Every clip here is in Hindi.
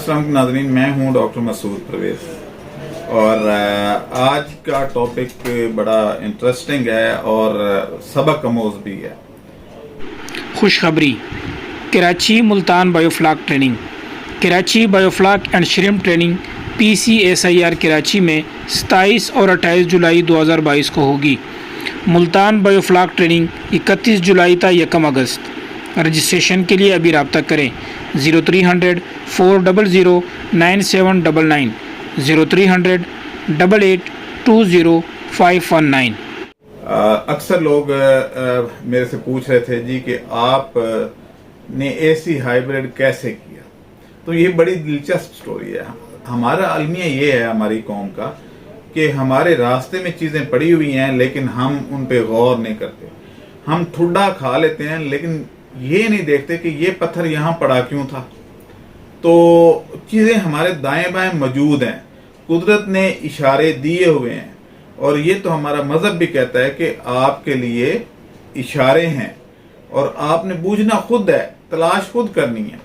अस्सलाम नाज़रीन, मैं हूं डॉक्टर मसूद परवेज़ और आज का टॉपिक बड़ा इंटरेस्टिंग है और सबक आमोज़ भी है। खुशखबरी, Karachi Multan biofloc training. Karachi biofloc and shrimp training PCSIR Karachi में 27 और 28 जुलाई 2022 को होगी। मुल्तान बायोफ्लाक ट्रेनिंग 31 जुलाई था 1 अगस्त। रजिस्ट्रेशन के लिए अभी रब्ता करें 0300 400 9799 0300 8820 519। अक्सर लोग मेरे से पूछ रहे थे जी कि आप ने AC हाइब्रिड कैसे किया। तो ये बड़ी दिलचस्प स्टोरी है। हमारा अलमिया ये है हमारी कौम का कि हमारे रास्ते में चीज़ें पड़ी हुई हैं लेकिन हम उन पे गौर नहीं करते। हम ठुड्डा खा लेते हैं लेकिन ये नहीं देखते कि ये पत्थर यहाँ पड़ा क्यों था। तो चीज़ें हमारे दाएं बाएं मौजूद हैं, कुदरत ने इशारे दिए हुए हैं और ये तो हमारा मज़हब भी कहता है कि आपके लिए इशारे हैं और आपने बूझना खुद है, तलाश खुद करनी है।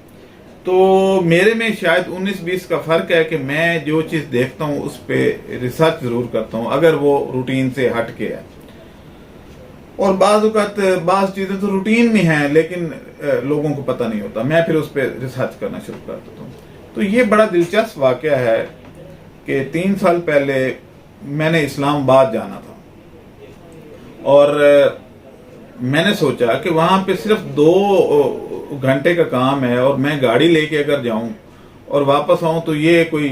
तो मेरे में शायद 19-20 का फ़र्क है कि मैं जो चीज़ देखता हूँ उस पर रिसर्च ज़रूर करता हूँ अगर वो रूटीन से हट के है। और बाज़ चीज़ें तो रूटीन में हैं लेकिन लोगों को पता नहीं होता, मैं फिर उस पर रिसर्च करना शुरू कर देता हूँ। तो ये बड़ा दिलचस्प वाक़या है कि 3 साल पहले मैंने इस्लामाबाद जाना था और मैंने सोचा कि वहाँ पे सिर्फ 2 घंटे का काम है और मैं गाड़ी लेके अगर जाऊँ और वापस आऊँ तो ये कोई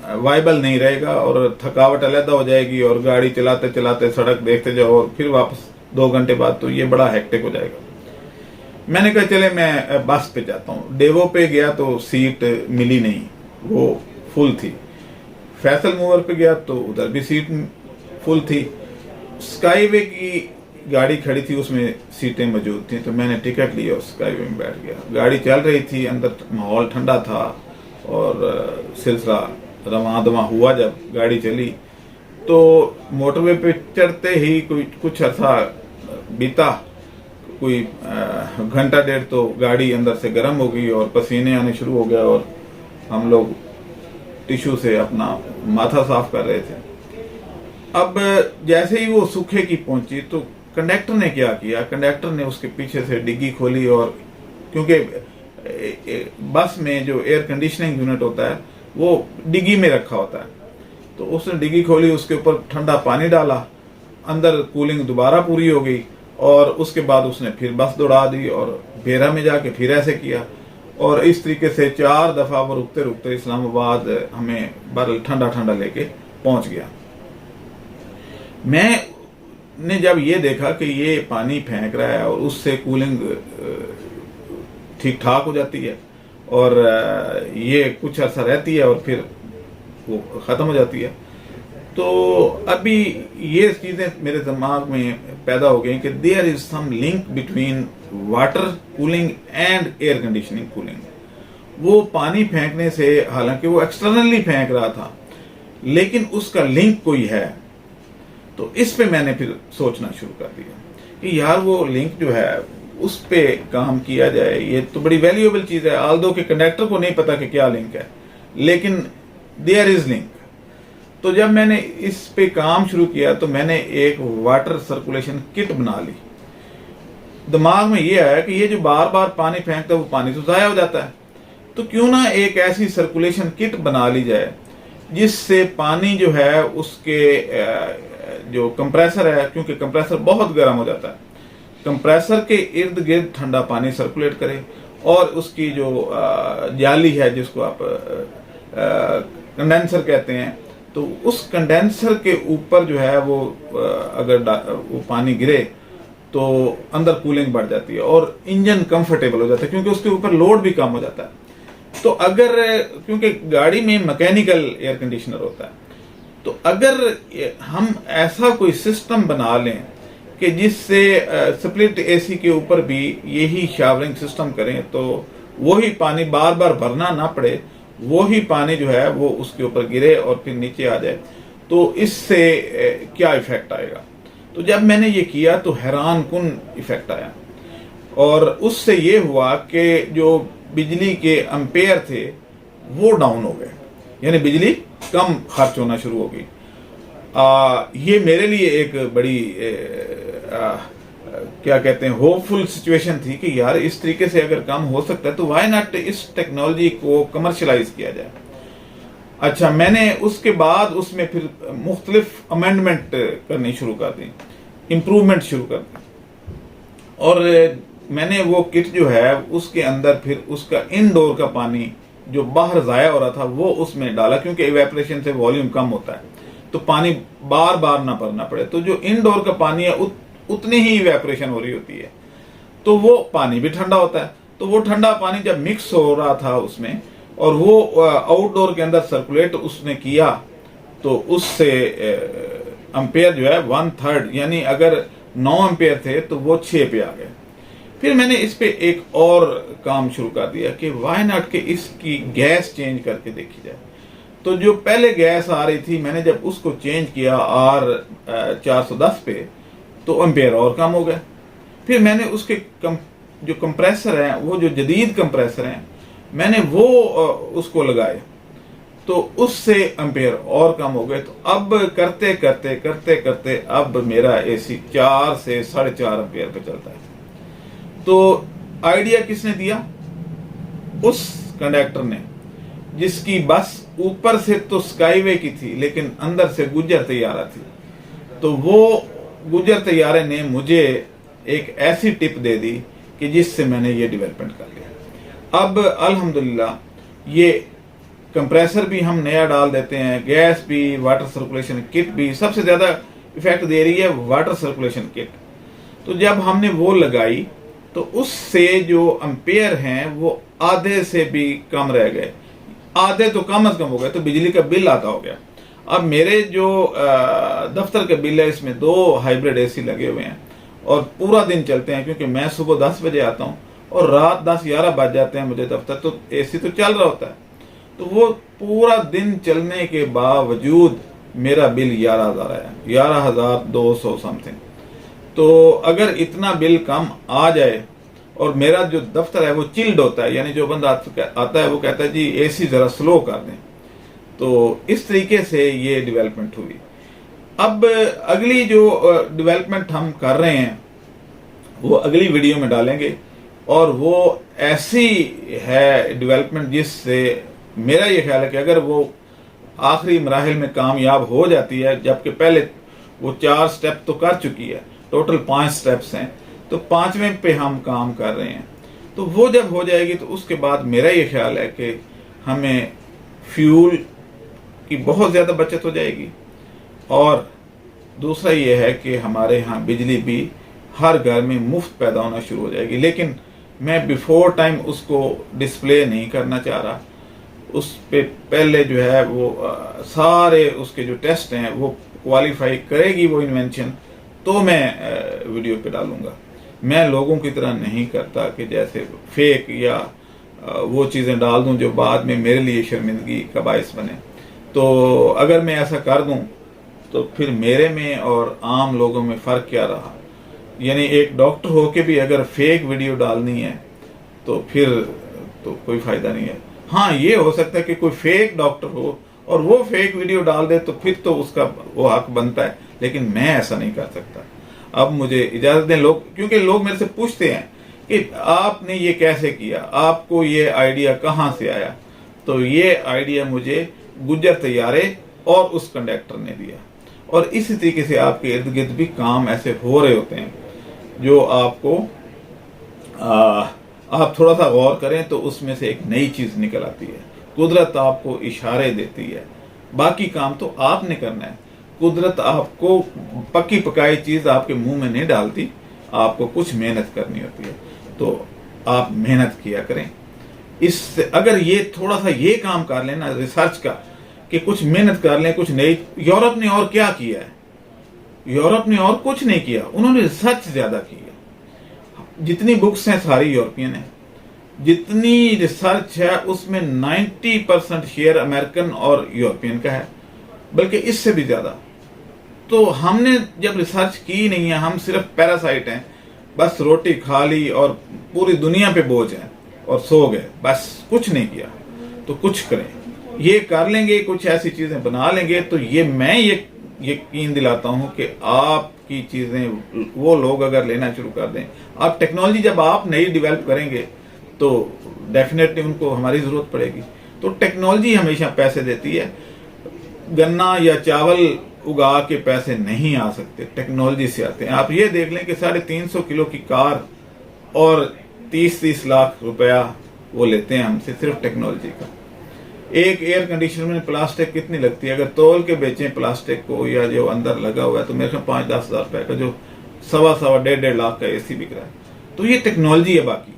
वाइबल नहीं रहेगा और थकावट अलग हो जाएगी और गाड़ी चलाते चलाते सड़क देखते जाओ और फिर वापस 2 घंटे बाद तो ये बड़ा हेक्टिक हो जाएगा। मैंने कहा चले मैं बस पे जाता हूँ। डेवो पे गया तो सीट मिली नहीं, वो फुल थी। फैसल मूवर पे गया तो उधर भी सीट फुल थी। स्काईवे की गाड़ी खड़ी थी, उसमें सीटें मौजूद थी तो मैंने टिकट लिया और स्काईवे में बैठ गया। गाड़ी चल रही थी, अंदर माहौल ठंडा था और सिलसिला रवां दवां हुआ। जब गाड़ी चली तो मोटरवे पे चढ़ते ही कुछ अर्सा बीता, कोई घंटा डेढ़ तो गाड़ी अंदर से गर्म हो गई और पसीने आने शुरू हो गया और हम लोग टिश्यू से अपना माथा साफ कर रहे थे। अब जैसे ही वो सूखे की पहुंची तो कंडक्टर ने क्या किया, कंडक्टर ने उसके पीछे से डिग्गी खोली और क्योंकि बस में जो एयर कंडीशनिंग यूनिट होता है वो डिग्गी में रखा होता है, तो उसने डिग्गी खोली, उसके ऊपर ठंडा पानी डाला, अंदर कूलिंग दोबारा पूरी हो गई और उसके बाद उसने फिर बस दौड़ा दी और बेरा में जाके फिर ऐसे किया और इस तरीके से 4 दफा वो रुकते रुकते इस्लामाबाद हमें बरल ठंडा ठंडा लेके पहुंच गया। मैंने जब ये देखा कि ये पानी फेंक रहा है और उससे कूलिंग ठीक ठाक हो जाती है और ये कुछ अर्सा रहती है और फिर वो ख़त्म हो जाती है, तो अभी ये चीज़ें मेरे दिमाग में पैदा हो गई कि there is some link between water cooling and air conditioning cooling. वो पानी फेंकने से, हालांकि वो एक्सटर्नली फेंक रहा था लेकिन उसका लिंक कोई है। तो इस पे मैंने फिर सोचना शुरू कर दिया कि यार वो लिंक जो है उस पे काम किया जाए। ये तो बड़ी वैल्यूएबल चीज़ है, आल्दो के कंडक्टर को नहीं पता कि क्या लिंक है लेकिन देयर इज लिंक। तो जब मैंने इस पे काम शुरू किया तो मैंने एक वाटर सर्कुलेशन किट बना ली। दिमाग में ये आया कि ये जो बार बार पानी फेंकता है वो पानी तो ज़ाया हो जाता है, तो क्यों ना एक ऐसी सर्कुलेशन किट बना ली जाए जिससे पानी जो है उसके जो कंप्रेसर है, क्योंकि कंप्रेसर बहुत गर्म हो जाता है, कंप्रेसर के इर्द गिर्द ठंडा पानी सर्कुलेट करे और उसकी जो जाली है जिसको आप कंडेंसर कहते हैं, तो उस कंडेंसर के ऊपर जो है वो अगर वो पानी गिरे तो अंदर कूलिंग बढ़ जाती है और इंजन कंफर्टेबल हो जाता है क्योंकि उसके ऊपर लोड भी कम हो जाता है। तो अगर, क्योंकि गाड़ी में मैकेनिकल एयर कंडीशनर होता है, तो अगर हम ऐसा कोई सिस्टम बना लें कि जिससे स्प्लिट AC के ऊपर भी यही शावरिंग सिस्टम करें तो वही पानी बार बार भरना ना पड़े, वही पानी जो है वो उसके ऊपर गिरे और फिर नीचे आ जाए, तो इससे क्या इफेक्ट आएगा। तो जब मैंने ये किया तो हैरान कुन इफेक्ट आया और उससे ये हुआ कि जो बिजली के एम्पेयर थे वो डाउन हो गए, यानी बिजली कम खर्च होना शुरू हो गई। ये मेरे लिए एक बड़ी क्या कहते हैं होपफुल सिचुएशन थी कि यार इस तरीके से अगर काम हो सकता है तो व्हाई नॉट इस टेक्नोलॉजी को कमर्शलाइज किया जाए। अच्छा, मैंने उसके बाद उसमें फिर मुख्तलिफ अमेंडमेंट करनी शुरू कर दी, इम्प्रूवमेंट शुरू कर दी, और मैंने वो किट जो है उसके अंदर फिर उसका इनडोर का पानी जो बाहर ज़ाया हो रहा था वो उसमें डाला, क्योंकि इवेपोरेशन से वॉल्यूम कम होता है तो पानी बार बार ना भरना पड़े। तो जो इनडोर का पानी है उतनी ही इवेपोरेशन हो रही होती है, तो वो पानी भी ठंडा होता है। तो वो ठंडा पानी जब मिक्स हो रहा था उसमें और वो आउटडोर के अंदर सर्कुलेट उसने किया, तो उससे एम्पेयर जो है 1/3, यानी अगर 9 एम्पेयर थे तो वो 6 पे आ गए। फिर मैंने इस पे एक और काम शुरू कर दिया कि व्हाई नॉट के इसकी गैस चेंज करके देखी जाए। तो जो पहले गैस आ रही थी, मैंने जब उसको चेंज किया R410 पे, तो एम्पेयर और कम हो गए। फिर मैंने उसके जो कंप्रेसर हैं, वो जो जदीद कंप्रेसर हैं, मैंने वो उसको लगाए, तो उससे एम्पेयर और कम हो गए। तो अब करते करते करते करते अब मेरा एसी 4 से 4.5 एम्पेयर पे चलता है। तो आइडिया किसने दिया? उस कंडक्टर ने, जिसकी बस ऊपर से तो स्काईवे की थी लेकिन अंदर से गुज्जर तैयारा थी। तो वो गुज्जर तैयारे ने मुझे एक ऐसी टिप दे दी कि जिससे मैंने ये डेवलपमेंट कर लिया। अब अल्हम्दुलिल्लाह ये कंप्रेसर भी हम नया डाल देते हैं, गैस भी, वाटर सर्कुलेशन किट भी। सबसे ज्यादा इफेक्ट दे रही है वाटर सर्कुलेशन किट। तो जब हमने वो लगाई तो उससे जो एम्पेयर हैं वो आधे से भी कम रह गए, आधे तो कम से कम हो गए, तो बिजली का बिल आता हो गया। अब मेरे जो दफ्तर का बिल है, इसमें 2 हाइब्रिड एसी लगे हुए हैं और पूरा दिन चलते हैं, क्योंकि मैं सुबह 10 बजे आता हूँ और रात 10-11 बज जाते हैं मुझे दफ्तर, तो एसी तो चल रहा होता है। तो वो पूरा दिन चलने के बावजूद मेरा बिल 11,000 है, 11,200 समथिंग। तो अगर इतना बिल कम आ जाए, और मेरा जो दफ्तर है वो चिल्ड होता है, यानी जो बंदा आता है वो कहता है जी एसी जरा स्लो कर दें। तो इस तरीके से ये डेवलपमेंट हुई। अब अगली जो डेवलपमेंट हम कर रहे हैं वो अगली वीडियो में डालेंगे, और वो ऐसी है डेवलपमेंट जिससे मेरा ये ख्याल है कि अगर वो आखिरी मराहिल में कामयाब हो जाती है, जबकि पहले वो 4 स्टेप तो कर चुकी है, टोटल 5 स्टेप्स हैं, तो 5वें पे हम काम कर रहे हैं। तो वो जब हो जाएगी तो उसके बाद मेरा ये ख्याल है कि हमें फ्यूल की बहुत ज़्यादा बचत हो जाएगी, और दूसरा ये है कि हमारे यहाँ बिजली भी हर घर में मुफ्त पैदा होना शुरू हो जाएगी। लेकिन मैं बिफोर टाइम उसको डिस्प्ले नहीं करना चाह रहा। उस पे पहले जो है वो सारे उसके जो टेस्ट हैं वो क्वालिफाई करेगी वो इन्वेंशन, तो मैं वीडियो पे डालूंगा। मैं लोगों की तरह नहीं करता कि जैसे फेक या वो चीज़ें डाल दूं जो बाद में मेरे लिए शर्मिंदगी का बायस बने। तो अगर मैं ऐसा कर दूं तो फिर मेरे में और आम लोगों में फ़र्क क्या रहा? यानी एक डॉक्टर होके भी अगर फेक वीडियो डालनी है तो फिर तो कोई फ़ायदा नहीं है। हाँ, ये हो सकता है कि कोई फेक डॉक्टर हो और वो फेक वीडियो डाल दे, तो फिर तो उसका वो हक बनता है, लेकिन मैं ऐसा नहीं कर सकता। अब मुझे इजाज़त दें लोग, क्योंकि लोग मेरे से पूछते हैं कि आपने ये कैसे किया, आपको ये आइडिया कहाँ से आया? तो ये आइडिया मुझे गुज्जर तैयारे और उस कंडक्टर ने दिया, और इसी तरीके से आपके इर्द गिर्द भी काम ऐसे हो रहे होते हैं जो आपको आप थोड़ा सा गौर करें तो उसमें से एक नई चीज़ निकल आती है। कुदरत आपको इशारे देती है, बाकी काम तो आपने करना है। कुदरत आपको पक्की पकाई चीज़ आपके मुंह में नहीं डालती, आपको कुछ मेहनत करनी होती है। तो आप मेहनत किया करें। इससे अगर ये थोड़ा सा ये काम कर लेना रिसर्च का, कि कुछ मेहनत कर लें, कुछ नई। यूरोप ने और क्या किया है? यूरोप ने और कुछ नहीं किया, उन्होंने रिसर्च ज्यादा की है। जितनी बुक्स हैं सारी यूरोपियन है, जितनी रिसर्च है उसमें 90% शेयर अमेरिकन और यूरोपियन का है, बल्कि इससे भी ज्यादा। तो हमने जब रिसर्च की नहीं है, हम सिर्फ पैरासाइट हैं, बस रोटी खा ली और पूरी दुनिया पे बोझ है और सो गए, बस कुछ नहीं किया। तो कुछ करें। ये कर लेंगे, कुछ ऐसी चीजें बना लेंगे, तो मैं ये यकीन दिलाता हूं कि आपकी चीजें वो लोग अगर लेना शुरू कर दें, आप टेक्नोलॉजी जब आप नई डेवलप करेंगे तो डेफिनेटली उनको हमारी जरूरत पड़ेगी। तो टेक्नोलॉजी हमेशा पैसे देती है। गन्ना या चावल उगा के पैसे नहीं आ सकते, टेक्नोलॉजी से आते हैं। आप ये देख लें कि 350 किलो की कार और 30-30 लाख रुपया वो लेते हैं हमसे सिर्फ टेक्नोलॉजी का। एक एयर कंडीशनर में प्लास्टिक कितनी लगती है? अगर तोल के बेचें प्लास्टिक को या जो अंदर लगा हुआ है तो मेरे ख्याल 5-10 हजार रुपए का, जो 1.25-1.5 लाख का एसी बिक रहा है। तो ये टेक्नोलॉजी है। बाकी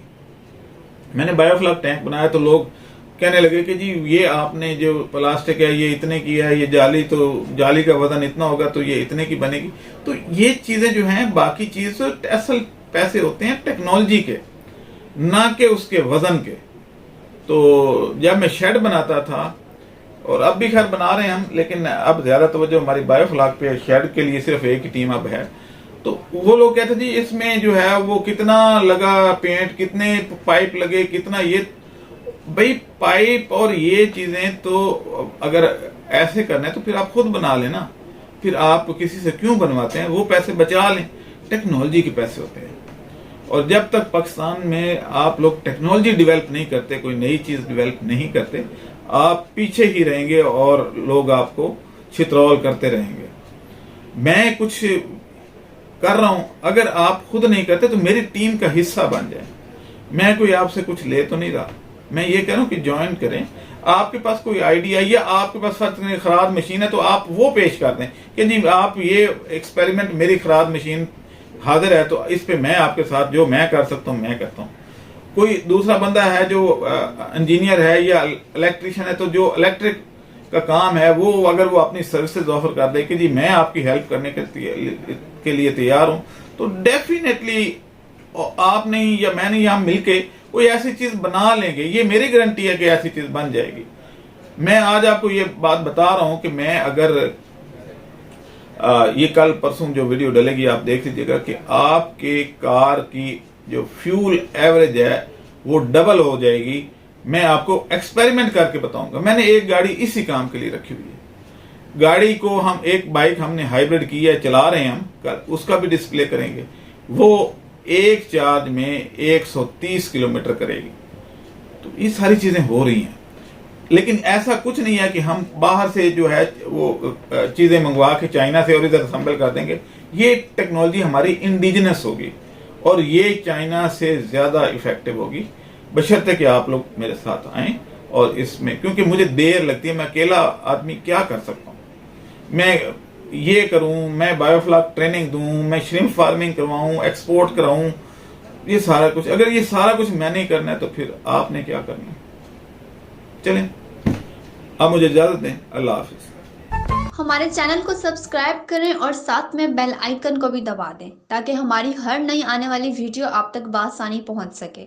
मैंने बायोफ्लॉक टैंक बनाया तो लोग कहने लगे कि जी ये आपने जो प्लास्टिक है ये इतने की है, ये जाली, तो जाली का वजन इतना होगा तो ये इतने की बनेगी। तो ये चीजें जो हैं, बाकी चीज असल पैसे होते हैं टेक्नोलॉजी के, ना कि उसके वजन के। तो जब मैं शेड बनाता था, और अब भी खैर बना रहे हैं हम, लेकिन अब ज्यादा तवज्जो हमारी बायोफ्लॉक पे, शेड के लिए सिर्फ एक ही टीम अब है। तो वो लोग कहते जी इसमें जो है वो कितना लगा पेंट, कितने पाइप लगे, कितना ये। भाई पाइप और ये चीजें तो अगर ऐसे करना है तो फिर आप खुद बना लेना, फिर आप किसी से क्यों बनवाते हैं? वो पैसे बचा लें, टेक्नोलॉजी के पैसे होते हैं। और जब तक पाकिस्तान में आप लोग टेक्नोलॉजी डेवलप नहीं करते, कोई नई चीज डेवलप नहीं करते, आप पीछे ही रहेंगे और लोग आपको छितरौल करते रहेंगे। मैं कुछ कर रहा हूं, अगर आप खुद नहीं करते तो मेरी टीम का हिस्सा बन जाए। मैं कोई आपसे कुछ ले तो नहीं रहा, मैं ये कह रहा हूं कि ज्वाइन करें। आपके पास कोई आइडिया या आपके पास खराद मशीन है तो आप वो पेश कर दें कि जी आप ये एक्सपेरिमेंट, मेरी खराद मशीन हाजिर है तो इस पे मैं आपके साथ जो मैं कर सकता हूं मैं करता हूं। कोई दूसरा बंदा है जो इंजीनियर है या इलेक्ट्रिशियन है, तो जो इलेक्ट्रिक का काम है वो अगर वो अपनी सर्विसेज ऑफर कर दे कि जी मैं आपकी हेल्प करने के लिए तैयार हूं, तो डेफिनेटली आप नहीं या मैं नहीं, हम मिलके कोई ऐसी चीज बना लेंगे। ये मेरी गारंटी है कि ऐसी चीज बन जाएगी। मैं आज आपको ये बात बता रहा हूं कि मैं अगर ये कल परसों जो वीडियो डलेगी आप देख लीजिएगा कि आपके कार की जो फ्यूल एवरेज है वो डबल हो जाएगी। मैं आपको एक्सपेरिमेंट करके बताऊंगा। मैंने एक गाड़ी इसी काम के लिए रखी हुई है। गाड़ी को हम, एक बाइक हमने हाइब्रिड की है, चला रहे हैं हम, कल उसका भी डिस्प्ले करेंगे। वो एक चार्ज में 130 किलोमीटर करेगी। तो ये सारी चीजें हो रही हैं, लेकिन ऐसा कुछ नहीं है कि हम बाहर से जो है वो चीजें मंगवा के चाइना से और इधर असेंबल कर देंगे। ये टेक्नोलॉजी हमारी इंडिजिनस होगी और ये चाइना से ज्यादा इफेक्टिव होगी, बशर्ते कि आप लोग मेरे साथ आएं। और इसमें क्योंकि मुझे देर लगती है, मैं अकेला आदमी क्या कर सकता हूं? मैं ये करूं, मैं बायोफ्लॉक ट्रेनिंग दूं, मैं श्रिम्प फार्मिंग करवाऊं, एक्सपोर्ट कराऊं, ये सारा कुछ, अगर ये सारा कुछ मैंने ही करना है तो फिर आपने क्या करना है? चलें, अब मुझे इजाजत दें। अल्लाह हाफिज। हमारे चैनल को सब्सक्राइब करें और साथ में बेल आइकन को भी दबा दें ताकि हमारी हर नई आने वाली वीडियो आप तक बआसानी पहुंच सके।